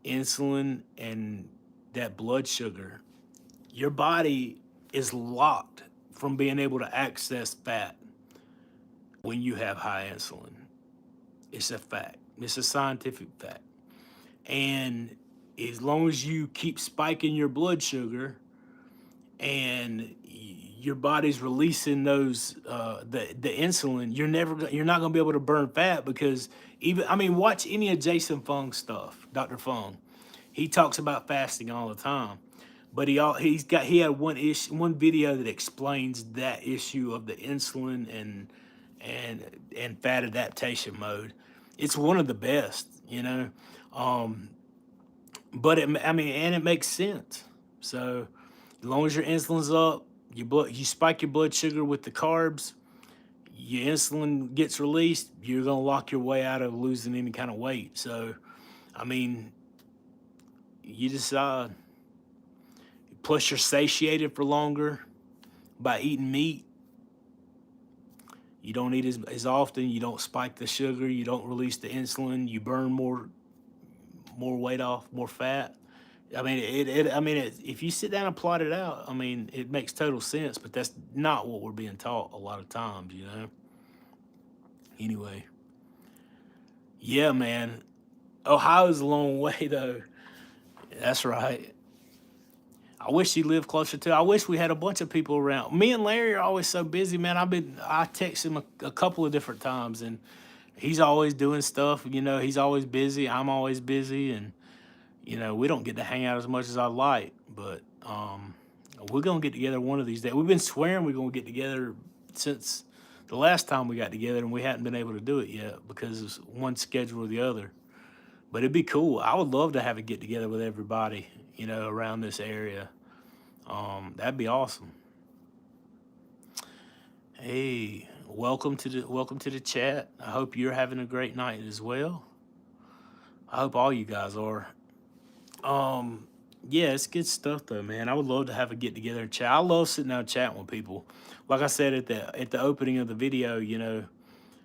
Insulin and that blood sugar. Your body is locked from being able to access fat when you have high insulin. It's a fact. It's a scientific fact. And as long as you keep spiking your blood sugar and your body's releasing those the insulin, you're not gonna be able to burn fat because watch any of Jason Fung's stuff, Dr. Fung. He talks about fasting all the time, but he had one video that explains that issue of the insulin and fat adaptation mode. It's one of the best. But it makes sense. So as long as your insulin's up, you spike your blood sugar with the carbs, your insulin gets released, you're gonna lock your way out of losing any kind of weight. So, you decide. Plus, you're satiated for longer by eating meat. You don't eat as often. You don't spike the sugar. You don't release the insulin. You burn more weight off, more fat. If you sit down and plot it out, it makes total sense. But that's not what we're being taught a lot of times. Anyway, yeah, man. Ohio's a long way though. That's right. I wish he lived closer to. I wish we had a bunch of people around. Me and Larry are always so busy, man. I text him a couple of different times, and he's always doing stuff. He's always busy. I'm always busy, and You know, we don't get to hang out as much as I'd like, but we're gonna get together one of these days. We've been swearing we're gonna get together since the last time we got together, and we hadn't been able to do it yet because of one schedule or the other. But it'd be cool. I would love to have a get together with everybody, you know, around this area. That'd be awesome. Hey, welcome to the chat. I hope you're having a great night as well. I hope all you guys are. Um, yeah, it's good stuff though, man. I would love to have a get together and chat. I love sitting down chatting with people. Like I said at the opening of the video, you know,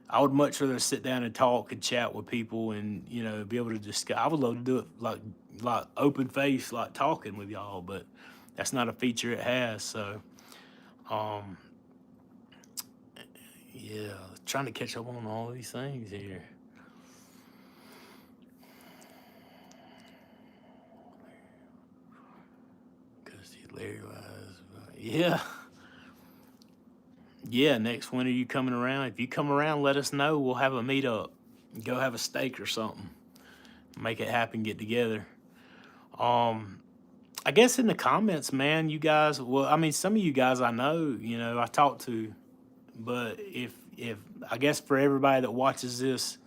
I would much rather sit down and talk and chat with people and, you know, be able to discuss. I would love to do it like open face, like talking with y'all, but that's not a feature it has. So, um, yeah, trying to catch up on all these things here. Cause Larry was, yeah, yeah. Next winter you coming around? If you come around, let us know. We'll have a meetup. Go have a steak or something. Make it happen. Get together. Um, I guess in the comments, man, you guys. Well, I mean, some of you guys I know, you know, I talk to, but if I guess for everybody that watches this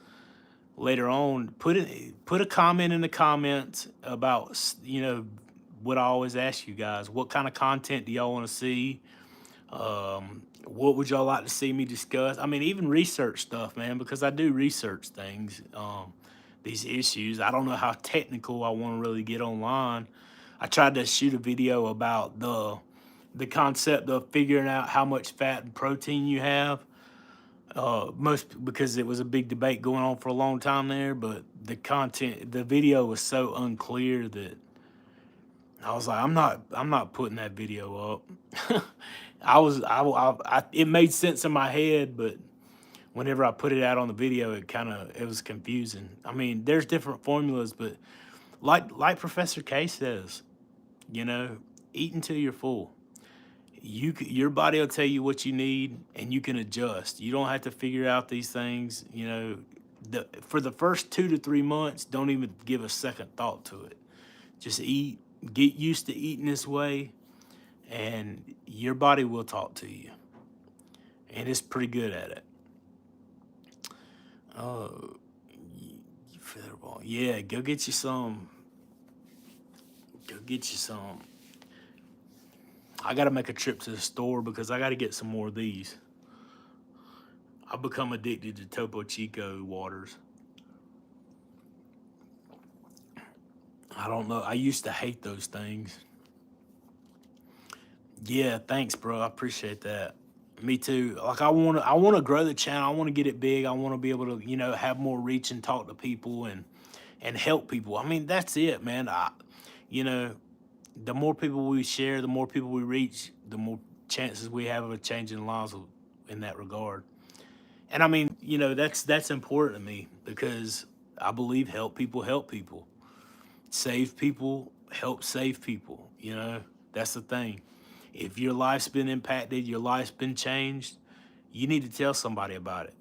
later on, put a comment in the comments about you know what I always ask you guys. What kind of content do y'all want to see? What would y'all like to see me discuss? I mean, even research stuff, man, because I do research things. These issues. I don't know how technical I want to really get online. I tried to shoot a video about the concept of figuring out how much fat and protein you have. Most because it was a big debate going on for a long time there, but the video was so unclear that I was like, I'm not putting that video up. It made sense in my head, but whenever I put it out on the video, it was confusing. I mean, there's different formulas, but like Professor K says, you know, eat until you're full. Your body will tell you what you need, and you can adjust. You don't have to figure out these things. You know, for the first 2 to 3 months, don't even give a second thought to it. Just eat, get used to eating this way, and your body will talk to you, and it's pretty good at it. Oh, Featherball. Yeah, go get you some. Go get you some. I got to make a trip to the store because I got to get some more of these. I've become addicted to Topo Chico waters. I don't know. I used to hate those things. Yeah, thanks, bro. I appreciate that. Me too. Like I want to grow the channel. I want to get it big. I want to be able to, you know, have more reach and talk to people and help people. I mean, that's it, man. You know, the more people we share, the more people we reach, the more chances we have of changing lives in that regard. And I mean, you know, that's important to me because I believe help people. Save people, help save people, you know? That's the thing. If your life's been impacted, your life's been changed, you need to tell somebody about it.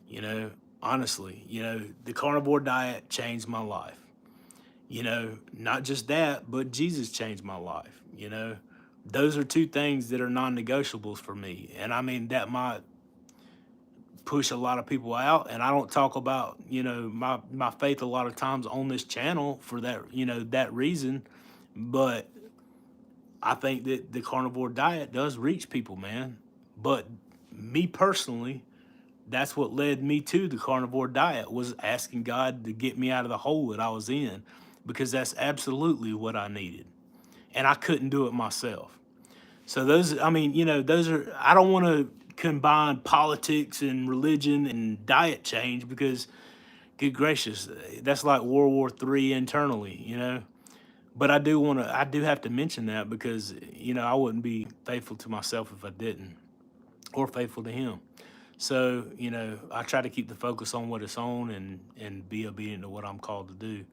You know, honestly, you know, the carnivore diet changed my life. You know, not just that, but Jesus changed my life. You know, those are two things that are non-negotiables for me. And I mean, that might push a lot of people out. And I don't talk about, you know, my faith a lot of times on this channel for that, you know, that reason. But I think that the carnivore diet does reach people, man. But me personally, that's what led me to the carnivore diet was asking God to get me out of the hole that I was in because that's absolutely what I needed. And I couldn't do it myself. So those, I mean, you know, those are, I don't want to combine politics and religion and diet change because, good gracious, that's like World War III internally, you know. But I do have to mention that because, you know, I wouldn't be faithful to myself if I didn't, or faithful to Him. So, you know, I try to keep the focus on what it's on and be obedient to what I'm called to do.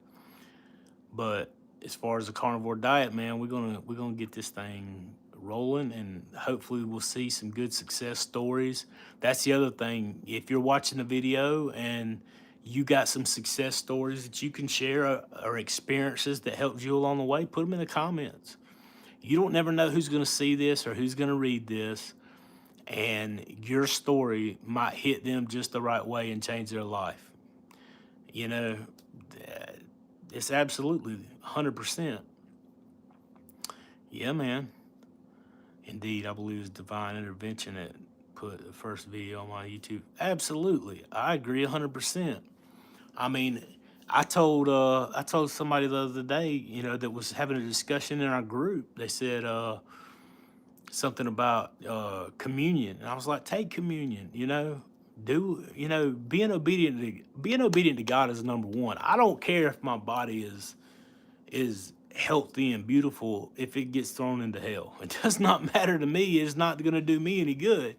But as far as the carnivore diet, man, we're gonna get this thing rolling, and hopefully we'll see some good success stories. That's the other thing. If you're watching the video and you got some success stories that you can share, or experiences that helped you along the way, put them in the comments. You don't never know who's going to see this or who's going to read this, and your story might hit them just the right way and change their life. You know, uh, it's absolutely 100%. Yeah, man. Indeed, I believe it's divine intervention that put the first video on my YouTube. Absolutely, I agree 100%. I mean, I told somebody the other day, that was having a discussion in our group. They said something about communion, and I was like, take communion. Being obedient to God is number one. I don't care if my body is healthy and beautiful if it gets thrown into hell. It does not matter to me. It's not going to do me any good.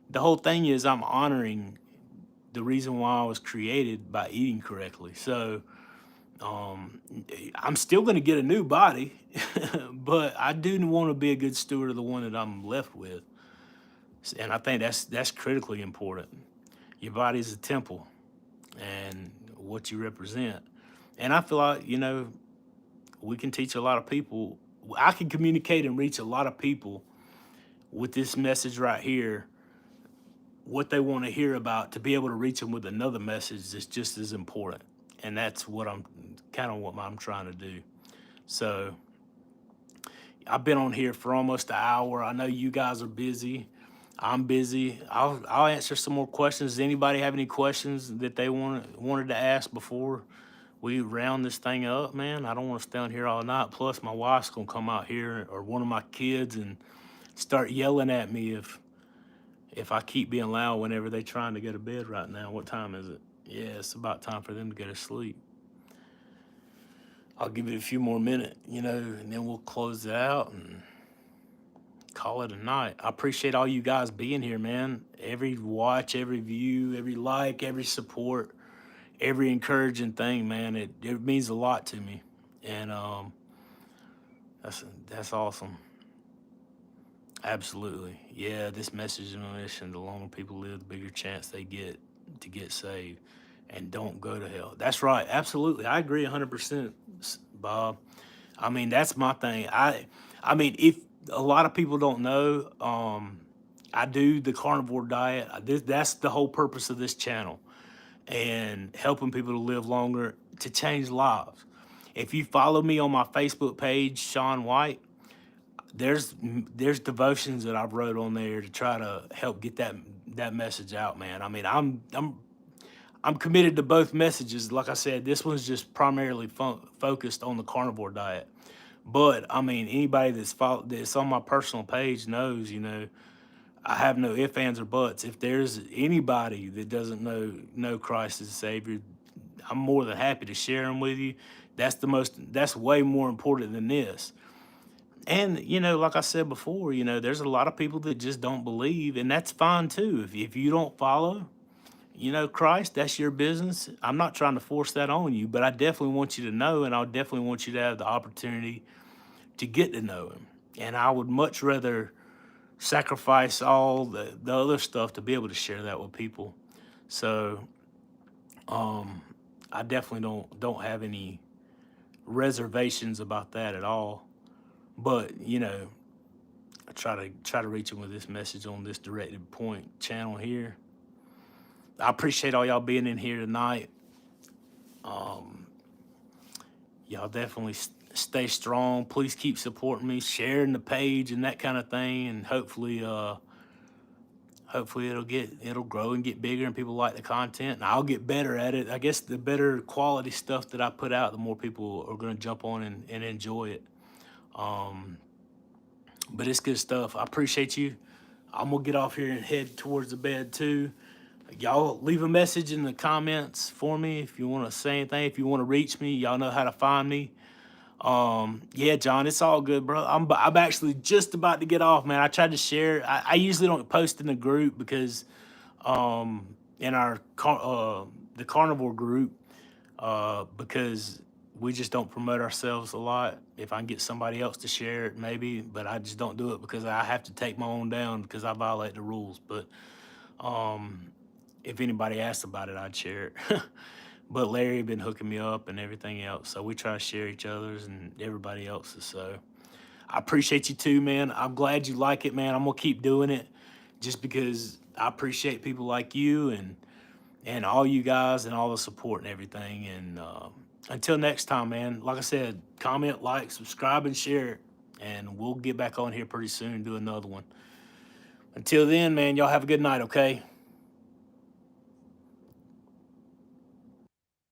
The whole thing is I'm honoring the reason why I was created by eating correctly. So um, I'm still going to get a new body, but I do want to be a good steward of the one that I'm left with. And I think that's critically important. Your body is a temple, and what you represent. And I feel like, we can teach a lot of people. I can communicate and reach a lot of people with this message right here, what they want to hear about, to be able to reach them with another message that's just as important. And that's what I'm trying to do. So I've been on here for almost an hour. I know you guys are busy. I'm busy. I'll answer some more questions. Does anybody have any questions that they wanted to ask before we round this thing up, man? I don't want to stay on here all night. Plus, my wife's gonna come out here, or one of my kids, and start yelling at me if I keep being loud whenever they trying to go to bed right now. What time is it? Yeah, it's about time for them to go to sleep. I'll give it a few more minutes, and then we'll close it out and call it a night. I appreciate all you guys being here, man. Every watch, every view, every like, every support, every encouraging thing, man. It means a lot to me. And that's awesome. Absolutely. Yeah, this message is on mission. The longer people live, the bigger chance they get to get saved and don't go to hell. That's right. Absolutely. I agree 100%, Bob. I mean, that's my thing. I mean, if a lot of people don't know, I do the carnivore diet. That's the whole purpose of this channel, and helping people to live longer, to change lives. If you follow me on my Facebook page, Sean White, there's devotions that I've wrote on there to try to help get that message out, man. I mean, I'm committed to both messages. Like I said, this one's just primarily focused on the carnivore diet. But I mean, anybody that's on my personal page knows, I have no ifs, ands, or buts. If there's anybody that doesn't know Christ as a Savior, I'm more than happy to share them with you. That's way more important than this. And like I said before, there's a lot of people that just don't believe, and that's fine too. If you don't follow, Christ, that's your business. I'm not trying to force that on you, but I definitely want you to know, and I definitely want you to have the opportunity to get to know him. And I would much rather sacrifice all the other stuff to be able to share that with people. So I definitely don't have any reservations about that at all. But I try to reach them with this message on this directed point channel here. I appreciate all y'all being in here tonight. Y'all definitely stay strong. Please keep supporting me, sharing the page and that kind of thing, and hopefully it'll grow and get bigger, and people like the content, and I'll get better at it. I guess the better quality stuff that I put out, the more people are going to jump on and enjoy it. But it's good stuff. I appreciate you. I'm gonna get off here and head towards the bed too. Y'all leave a message in the comments for me if you want to say anything. If you want to reach me, y'all know how to find me. Yeah, John, it's all good, bro. I'm actually just about to get off, man. I tried to share. I usually don't post in the group because in the carnivore group, because we just don't promote ourselves a lot. If I can get somebody else to share it, maybe, but I just don't do it because I have to take my own down because I violate the rules. But if anybody asked about it, I'd share it. But Larry had been hooking me up and everything else, so we try to share each other's and everybody else's. So I appreciate you too, man. I'm glad you like it, man. I'm gonna keep doing it just because I appreciate people like you and all you guys and all the support and everything. And until next time, man, like I said, comment, like, subscribe, and share it. And we'll get back on here pretty soon and do another one. Until then, man, y'all have a good night, okay?